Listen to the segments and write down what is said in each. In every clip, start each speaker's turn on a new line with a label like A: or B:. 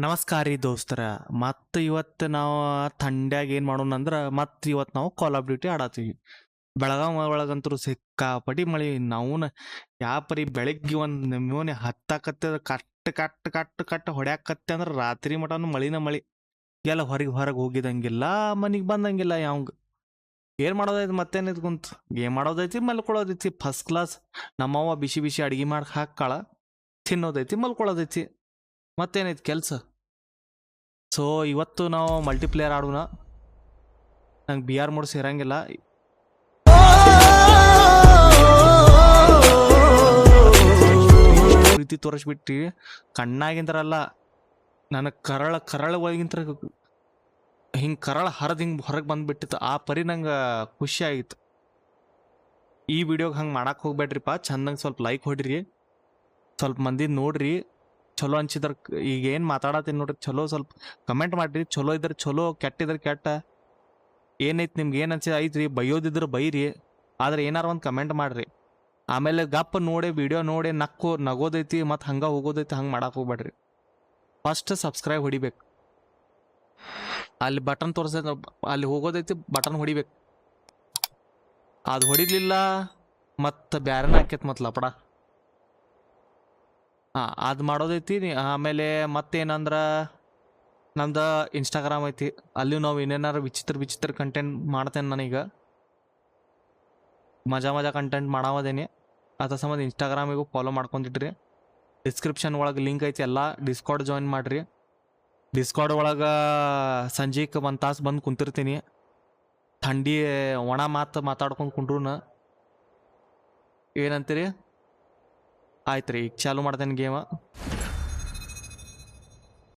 A: ನಮಸ್ಕಾರ ರೀ ದೋಸ್ತರ. ಮತ್ತು ಇವತ್ತು ನಾವು ಥಂಡ್ಯಾಗ ಏನು ಮಾಡೋಣ ಅಂದ್ರೆ ಇವತ್ತು ನಾವು ಕಾಲ್ ಆಫ್ ಡ್ಯೂಟಿ ಆಡತ್ತೀವಿ. ಬೆಳಗಾವಿ ಒಳಗಂತೂ ಸಿಕ್ಕಾಪಟ್ಟಿ ಮಳೆ. ನಾವು ಯಾಪರಿ ಬೆಳಗ್ಗೆ ಒಂದು ನಮೂನೆ ಹತ್ತಾಕತ್ತೆ, ಕಟ್ ಕಟ್ ಕಟ್ ಕಟ್ ಹೊಡ್ಯಾಕತ್ತೆ ಅಂದ್ರೆ ರಾತ್ರಿ ಮಟನು ಮಳಿನ ಮಳಿ. ಎಲ್ಲ ಹೊರಗೆ ಹೋಗಿದಂಗಿಲ್ಲ, ಮನೆಗೆ ಬಂದಂಗಿಲ್ಲ. ಯಾವಂಗ ಏನು ಮಾಡೋದೈತಿ, ಮತ್ತೇನಿದ್ ಕುಂತು ಗೇಮ್ ಮಾಡೋದೈತಿ, ಮಲ್ಕೊಳ್ಳೋದೈತಿ. ಫಸ್ಟ್ ಕ್ಲಾಸ್ ನಮ್ಮವ್ವ ಬಿಸಿ ಬಿಸಿ ಅಡುಗೆ ಮಾಡಿ ಹಾಕಾಳ, ತಿನ್ನೋದೈತಿ, ಮಲ್ಕೊಳ್ಳೋದೈತಿ. ಮತ್ತೇನೈತಿ ಕೆಲಸ? ಸೊ ಇವತ್ತು ನಾವು ಮಲ್ಟಿಪ್ಲೇಯರ್ ಆಡೋಣ. ನಂಗೆ ಬಿ ಆರ್ ಮೋಡ್ ಸೇರಂಗಿಲ್ಲ. ಪ್ರೀತಿ ತೋರಿಸ್ಬಿಟ್ಟಿ ಕಣ್ಣಾಗಿಂತಾರಲ್ಲ, ನನಗೆ ಕರಳ ಒಳಗಿಂತ ಹಿಂಗೆ ಕರಳ ಹಿಂಗೆ ಹೊರಗೆ ಬಂದ್ಬಿಟ್ಟಿತ್ತು. ಆ ಪರಿ ನಂಗೆ ಖುಷಿ ಆಗಿತ್ತು. ಈ ವಿಡಿಯೋಗೆ ಹಂಗೆ ಮಾಡಕ್ಕೆ ಹೋಗ್ಬೇಡ್ರಿಪ್ಪ. ಚಂದಂಗೆ ಸ್ವಲ್ಪ ಲೈಕ್ ಹೊಡ್ರಿ, ಸ್ವಲ್ಪ ಮಂದಿ ನೋಡ್ರಿ. ಚಲೋ ಅನ್ಸಿದ್ರ ಈಗ ಏನು ಮಾತಾಡತ್ತೀನಿ ನೋಡ್ರಿ, ಚಲೋ ಸ್ವಲ್ಪ ಕಮೆಂಟ್ ಮಾಡಿರಿ. ಚಲೋ ಇದ್ರೆ ಚಲೋ, ಕೆಟ್ಟಿದ್ರೆ ಕೆಟ್ಟ. ಏನೈತಿ ನಿಮ್ಗೆ ಏನು ಅನ್ಸಿದ ಐತ್ರಿ, ಬೈಯೋದಿದ್ರೆ ಬೈರಿ, ಆದ್ರೆ ಏನಾರ ಒಂದು ಕಮೆಂಟ್ ಮಾಡ್ರಿ. ಆಮೇಲೆ ಗಪ್ಪ ನೋಡಿ ವಿಡಿಯೋ ನೋಡಿ ನಗೋದೈತಿ ಮತ್ತು ಹಂಗೆ ಹೋಗೋದೈತಿ. ಹಂಗೆ ಮಾಡಕ್ಕೆ ಹೋಗ್ಬೇಡ್ರಿ. ಫಸ್ಟ್ ಸಬ್ಸ್ಕ್ರೈಬ್ ಹೊಡಿಬೇಕು. ಅಲ್ಲಿ ಬಟನ್ ತೋರಿಸ್ತೈತೆ, ಅಲ್ಲಿ ಹೋಗೋದೈತಿ, ಬಟನ್ ಹೊಡಿಬೇಕು. ಅದು ಹೊಡಿಲಿಲ್ಲ ಮತ್ತು ಬ್ಯಾರನ ಹಾಕೈತಿ ಮತ್ತು ಲಪಡ. ಹಾಂ, ಅದು ಮಾಡೋದೈತಿ. ಆಮೇಲೆ ಮತ್ತೇನಂದ್ರೆ ನಮ್ದು ಇನ್ಸ್ಟಾಗ್ರಾಮ್ ಐತಿ, ಅಲ್ಲಿ ನಾವು ಏನೇನಾರು ವಿಚಿತ್ರ ಕಂಟೆಂಟ್ ಮಾಡ್ತೇನೆ. ನಾನೀಗ ಮಜಾ ಕಂಟೆಂಟ್ ಮಾಡಾವದೇನೆ. ಅದ್ರ ಸಂಬಂಧ ಇನ್ಸ್ಟಾಗ್ರಾಮಿಗೂ ಫಾಲೋ ಮಾಡ್ಕೊಂಡಿಡ್ರಿ. ಡಿಸ್ಕ್ರಿಪ್ಷನ್ ಒಳಗೆ ಲಿಂಕ್ ಐತಿ, ಎಲ್ಲ ಡಿಸ್ಕಾರ್ಡ್ ಜಾಯಿನ್ ಮಾಡಿರಿ. ಡಿಸ್ಕಾರ್ಡ್ ಒಳಗೆ ಸಂಜೆಗೆ 1 ತಾಸು ಬಂದು ಕುಂತಿರ್ತೀನಿ. ಥಂಡಿ ಒಣ ಮಾತಾಡ್ಕೊಂಡು ಕುಂಡ್ರು. ಏನಂತೀರಿ? ಆಯ್ತು ರೀ, ಈಗ ಚಾಲು ಮಾಡ್ತೇನೆ ಗೇಮ.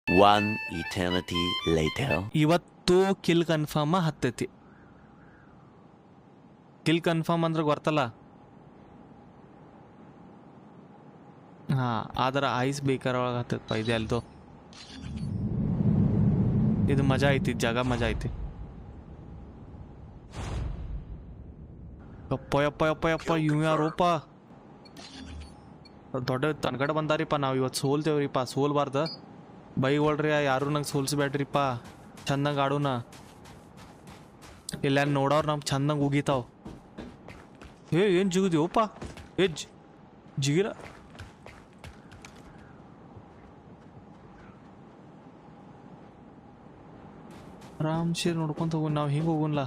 B: One eternity later.
A: ಇವತ್ತು ಕಿಲ್ ಕನ್ಫರ್ಮ್ ಹತ್ತೈತಿ. ಕಿಲ್ ಕನ್ಫರ್ಮ್ ಅಂದ್ರೆ ಗೊತ್ತಲ್ಲ? ಹಾಂ, ಆದ್ರೆ ಐಸ್ ಬೇಕಾರ ಒಳಗೆ ಹತ್ತೈತಪ್ಪ. ಇದೆ ಅಲ್ದು. ಇದು ಮಜಾ ಐತಿ, ಜಾಗ ಮಜಾ ಐತಿ. ಯಪ್ಪ ಯಪ್ಪ ಯಪ್ಪ ಯಪ್ಪ, ಇವ್ ಯಾರೋಪ ದೊಡ್ಡ ತನ್ಗಡೆ ಬಂದಾರಿಪ್ಪ. ನಾವು ಇವತ್ತು ಸೋಲ್ತೇವ್ರಿಪ್ಪ. ಸೋಲ್ಬಾರ್ದ, ಬೈಗೊಳ್ರಿ ಯಾರು. ನಂಗೆ ಸೋಲ್ಸ್ಬೇಡ್ರಿಪ್ಪ. ಚಂದಂಗೆ ಆಡೋಣ. ಇಲ್ಲ ನೋಡೋರು ನಮ್ಗೆ ಚಂದಂಗೆ ಉಗಿತಾವ. ಏನು ಜಿಗುದಿವಪ್ಪ, ಜಿಗಿರ. ಆರಾಮ್ಸೆ ನೋಡ್ಕೊಂತ ಹೋಗೋಣ. ನಾವು ಹಿಂಗೆ ಹೋಗೋಣ.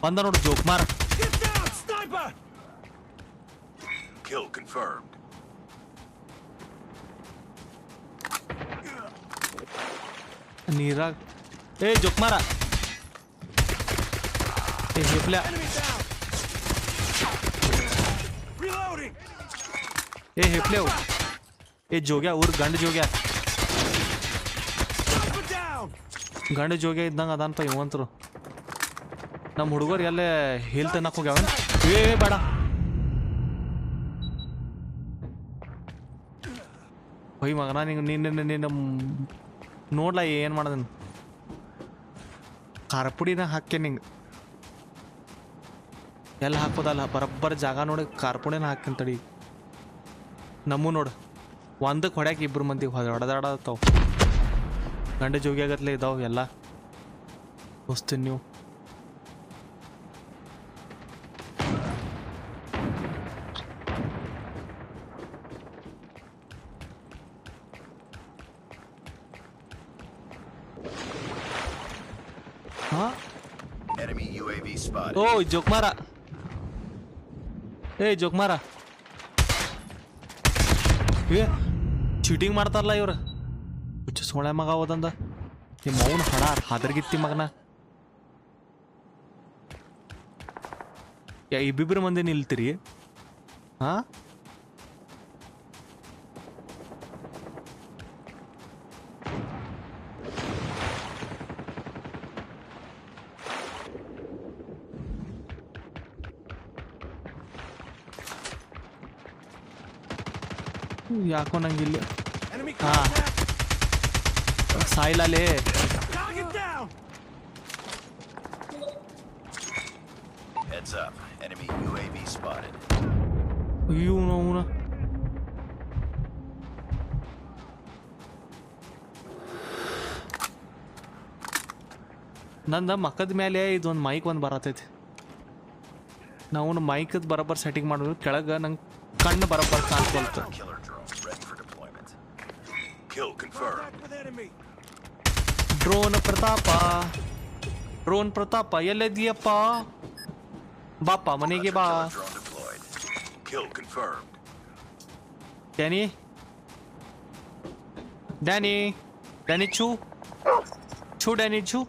A: ಬಂದ ನೋಡು ಜೋಕ್ ಮಾರ.
C: Kill confirmed.
A: ನೀರಾಗ ಜೋಕ್ ಮಾರ. ಹೆಪ್ಲ್ಯಾ, ಹೆಪ್ಲ್ಯಾವು. ಜೋಗ್ಯ ಊರ್ ಗಂಡ ಜೋಗ್ಯ ಇದ್ದಂಗೆ ಅದಾನಪ್ಪ ಇವಂತರು. ನಮ್ಮ ಹುಡುಗರು ಎಲ್ಲೇ ಹೇಲ್ ತಿನ್ನಕ್ಕೆ ಹೋಗ್ಯಾವ. ಬೇಡ, ಹೊಯ್ ಮಗನ, ನೀನು ನೋಡ್ಲ ಏನು ಮಾಡೋದನ್. ಖಾರ ಪುಡಿನ ಹಾಕ್ಯ ನಿಂಗೆ ಎಲ್ಲ ಹಾಕೋದಲ್ಲ. ಬರಬ್ಬರ ಜಾಗ ನೋಡಿ ಖಾರ ಪುಡಿನ ಹಾಕ್ತೀನಿ ತಡಿ. ನಮ್ಮೂ ನೋಡು, ಒಂದಕ್ಕೆ ಹೊಡ್ಯಾಕೆ 2 ಮಂದಿ ಹೊಡೆದಾಡತ್ತಾವ. ಗಂಡ ಜೋಗಿ ಆಗತ್ಲೆ ಇದಾವೆ ಎಲ್ಲ. ಹೊಸ್ತೀನಿ ನೀವು.
C: Enemy UAV spotted.
A: ಓ ಜೋಕ್ಮಾರ, ಜೋಕ್ಮಾರ. ಚೀಟಿಂಗ್ ಮಾಡ್ತಾರಲ್ಲ ಇವ್ರು. ಹುಚ್ಚ ಸೋಳೆ ಮಗ ಹೋದಂದ. ನಿಮ್ಮ ಅವನು ಹಣ ಹಾದರ್ಗಿತ್ತಿ ಮಗನ. ಇಬ್ಬಿಬ್ರು ಮಂದಿ ನಿಲ್ತೀರಿ. ಹಾಂ, ಯಾಕೋ ನಂಗಿಲ್ಲ. ಹಾಂ, ಸಾಯಿಲೇ.
C: Heads up. Enemy UAV spotted.
A: ಇವನು ನಂದು ಮಕ್ಕದ ಮೇಲೆ ಇದೊಂದು ಮೈಕ್ ಒಂದು ಬರತೈತಿ. ನಾವು ಮೈಕದ ಬರೋಬ್ಬರ ಸೆಟ್ಟಿಂಗ್ ಮಾಡೋದು ಕೆಳಗೆ ನಂಗೆ ಕಣ್ಣು ಬರೋಬ್ಬರ ಕಾಣ್ಕೊಳ್ತು.
C: Killer drone ready for deployment. Kill confirmed.
A: Drone Prathap ಎಲ್ಲಿದೀಯಪ್ಪ? ಬಾಪ ಮನೆಗೆ ಬಾ.
C: Killer drone deployed. Kill confirmed.
A: ಡ್ಯಾನಿ ಚೂ ಡ್ಯಾನಿ ಚೂ.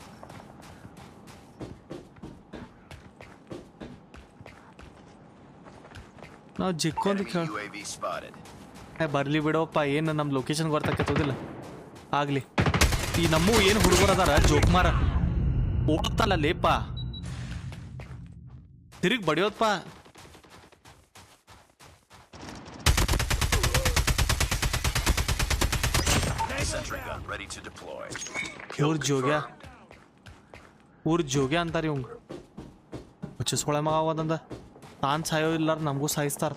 A: ನಾವು ಜಿಕ್ಕೊಂದು
C: Enemy UAV spotted.
A: ಬರ್ಲಿ ಬಿಡೋಪ್ಪ, ಏನು ನಮ್ಮ ಲೊಕೇಶನ್ ಗೊತ್ತಾಕತ್ತೋದಿಲ್ಲ. ಆಗ್ಲಿ, ಈ ನಮ್ಮ ಏನು ಹುಡುಗರು ಅದಾರ ಜೋಕ್ಮಾರ ಓಡ್ತಲ್ಲ ಲೇಪ, ತಿರುಗಿ ಬಡಿಯೋದಪ್ಪ.
C: Sentry gun ready to deploy.
A: ಊರ್ ಜೋಗ್ಯ ಅಂತಾರ ಇವಂಗ. ಹೊಚ್ಚಿಸ್ಕೊಳ ಮಗ ಅವದಂದ ತಾನು ಸಾಯೋ ಇಲ್ಲಾರ ನಮಗೂ ಸಾಯಿಸ್ತಾರ.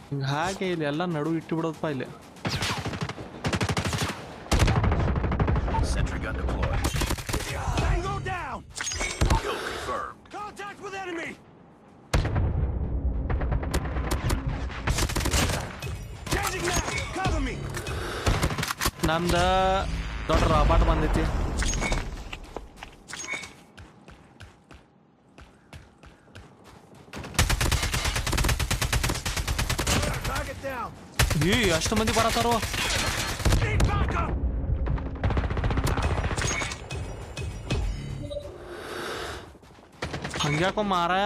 A: ಹಿಂಗೆ ಹಾಗೆ ಇಲ್ಲಿ ಎಲ್ಲ ನಡು ಇಟ್ಟು ಬಿಡೋದಪ್ಪ ಇಲ್ಲಿ.
C: Sentry gun deployed. Tango down. Kill confirmed. Contact with enemy. Changing map. Cover me.
A: ನಮ್ದ ದೊಡ್ಡ ರಾಬಾಟ್ ಬಂದೈತಿ.
C: Target down.
A: ಅಷ್ಟು ಮಂದಿ ಬರತಾರೋ.
C: Need backup.
A: ಹಂಗ್ಯಾಕೋ ಮಾರಾಯ.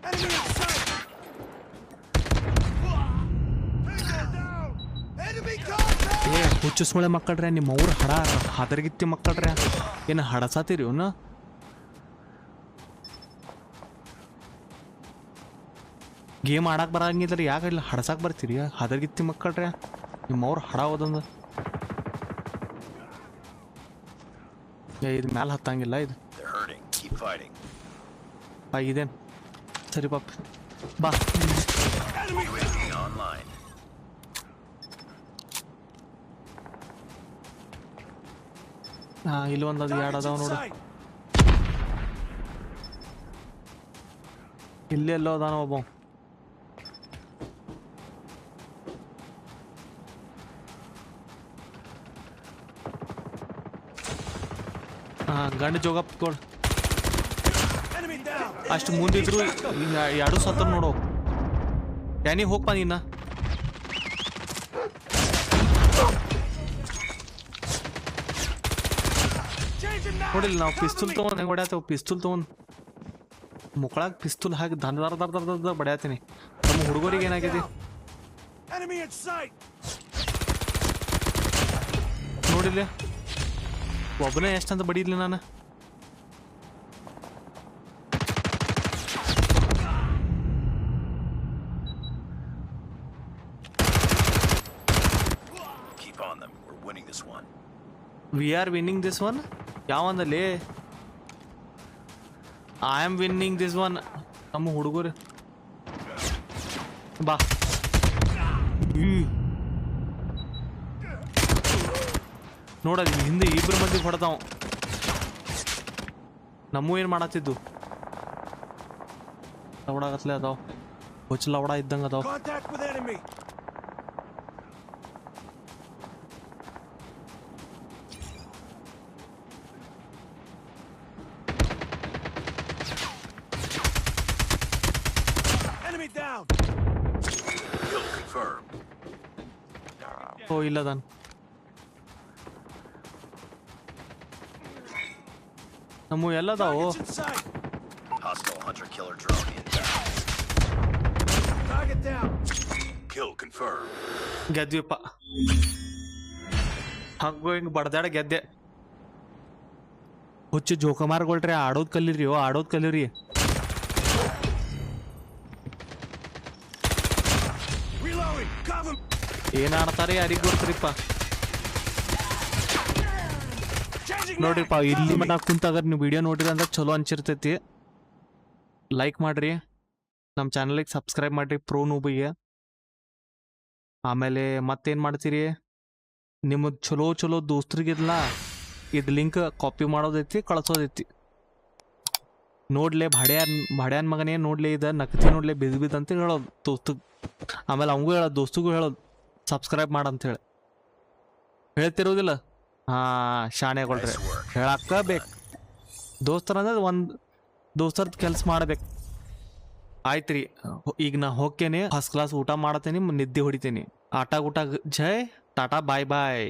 C: Enemy outside. Down. Enemy contact.
A: ಹುಚ್ಚಿಸ್ಕೊಳೆ ಮಕ್ಕಳ್ರೆ, ನಿಮ್ಮ ಅವ್ರ ಹದರ್ಗಿತ್ತಿ ಮಕ್ಕಳ್ರೆ, ಏನು ಹಡಸಾತೀರಿ ಇವನು? ಗೇಮ್ ಆಡಕ್ಕೆ ಬರಂಗಿದ್ರೆ ಯಾಕೆ ಇಲ್ಲ ಹಡಸಾಕ್ ಬರ್ತೀರಿ? ಹದರ್ಗಿತ್ತಿ ಮಕ್ಕಳ್ರೆ, ನಿಮ್ಮ ಅವ್ರು ಹಡ ಹೋದಂದು. ಇದು ಮ್ಯಾಲೆ ಹತ್ತಂಗಿಲ್ಲ ಇದು.
C: They're hurting. Keep fighting.
A: ಇದೇನು ಸರಿ ಪಾಪ ಬಾ.
C: Enemy UAV online.
A: ಇಲ್ಲಿ ಒಂದದು ಎರಡು ಅದಾವ ನೋಡು. ಇಲ್ಲೇ ಎಲ್ಲೋ ಅದಾನ ಒಬ್ಬ. ಗಂಡು ಜೋಗಪ್ಪ ಕೊಡು. ಅಷ್ಟು ಮುಂದಿದ್ರು ಎರಡು ಸತ್ತ ನೋಡು. ಯಾನಿ ಹೋಗ್ಪ ನೀನ. ನೋಡಿಲ್ಲ ನಾವು ಪಿಸ್ತೂಲ್ ತೊಗೊಂಡು ಹೆಂಗೆ ಹೊಡ್ಯಾತೇವೆ. ಪಿಸ್ತೂಲ್ ತೊಗೊಂಡು ಮುಕ್ಕಳಾಗ ಪಿಸ್ತೂಲ್ ಹಾಕಿ ದಂಡ ಬಡ್ಯಾತೀನಿ. ನಮ್ಮ ಹುಡುಗರಿಗೆ ಏನಾಗಿದೆ ನೋಡಿಲ್ಲ, ಒಬ್ಬನೇ ಎಷ್ಟಂತ ಬಡಿದ್ಲಿ ನಾನು.
C: Keep on them. We're winning this one.
A: We are winning this one. ಯಾವಂದಲ್ಲಿ I am winning this one. ನಮ್ಮ ಹುಡುಗರು ಬಾ. ನೋಡಲ್ಲಿ ಹಿಂದೆ ಇಬ್ಬರು ಮಂದಿ ಹೊಡೆದಾವ. ನಮ್ಮೂ ಏನು ಮಾಡತ್ತಿದ್ದು ಲವಡಾಗತ್ಲೆ ಅದಾವ. ಹೊಚ್ಚ ಲವಡ ಇದ್ದಂಗೆ ಅದಾವ. ಓ ಇಲ್ಲ ದನ್ ನಮ್ಮ ಎಲ್ಲದಾವು.
C: Hostile hunter killer drone inbound. Target down. Kill confirmed.
A: ಗೆದ್ವಿಪ್ಪ. ಹಂಗೋ ಹಿಂಗೆ ಬಡ್ದಾಡ ಗೆದ್ದೆ. ಹುಚ್ಚು ಜೋಕಮಾರ್ಗೊಳ್ರಿ, ಆಡೋದು ಕಲೀರಿ. ಆಡೋದು ಕಲೀರಿ. ಏನ್ ಆಡ್ತಾರೆ ಯಾರಿಗೆ ಗೊತ್ತರಿಪ್ಪ. ನೋಡ್ರಿಪ್ಪ, ಇಲ್ಲಿ ಮಟ್ಟ ಕುಂತಾಗ ನೀವು ವಿಡಿಯೋ ನೋಡಿರಿ ಅಂದ್ರೆ ಚಲೋ ಅನ್ಸಿರ್ತೈತಿ. ಲೈಕ್ ಮಾಡ್ರಿ. ನಮ್ಮ ಚಾನಲಿಗೆ ಸಬ್ಸ್ಕ್ರೈಬ್ ಮಾಡಿರಿ ಪ್ರೋ ನೂಬಿಗೆ. ಆಮೇಲೆ ಮತ್ತೇನು ಮಾಡ್ತೀರಿ, ನಿಮಗೆ ಚಲೋ ಚಲೋ ದೋಸ್ತರಿಗಿಲ್ಲ ಇದು ಲಿಂಕ್ ಕಾಪಿ ಮಾಡೋದೈತಿ ಕಳ್ಸೋದೈತಿ. ನೋಡ್ಲೆ ಭಾಡ್ಯಾನ್ ಮಗನೇ ನೋಡ್ಲಿ ಇದು ನಕತಿ ನೋಡ್ಲೆ ಬಿದ್ ಅಂತ ಹೇಳೋದು ದೋಸ್ತಗೆ. ಆಮೇಲೆ ಅವಂಗೂ ಹೇಳೋದು ದೋಸ್ತಿಗೂ ಹೇಳೋದು ಸಬ್ಸ್ಕ್ರೈಬ್ ಮಾಡಂತೇಳಿ ಹೇಳ್ತಿರೋದಿಲ್ಲ. ಶಾಣೆಗಳ್ರಿ ಹೇಳಕ್ಕ ಬೇಕು. ದೋಸ್ತರ ಅಂದ್ರೆ ಒಂದು ದೋಸ್ತರದ ಕೆಲಸ ಮಾಡ್ಬೇಕು. ಆಯ್ತು ರೀ, ಈಗ ನಾ ಹೋಗ್ತೇನೆ, ಫಸ್ಟ್ ಕ್ಲಾಸ್ ಊಟ ಮಾಡತ್ತೇನೆ, ನಿದ್ದೆ ಹೊಡಿತೇನೆ. ಆಟ ಊಟ ಜೈ ಟಾಟಾ ಬಾಯ್ ಬಾಯ್.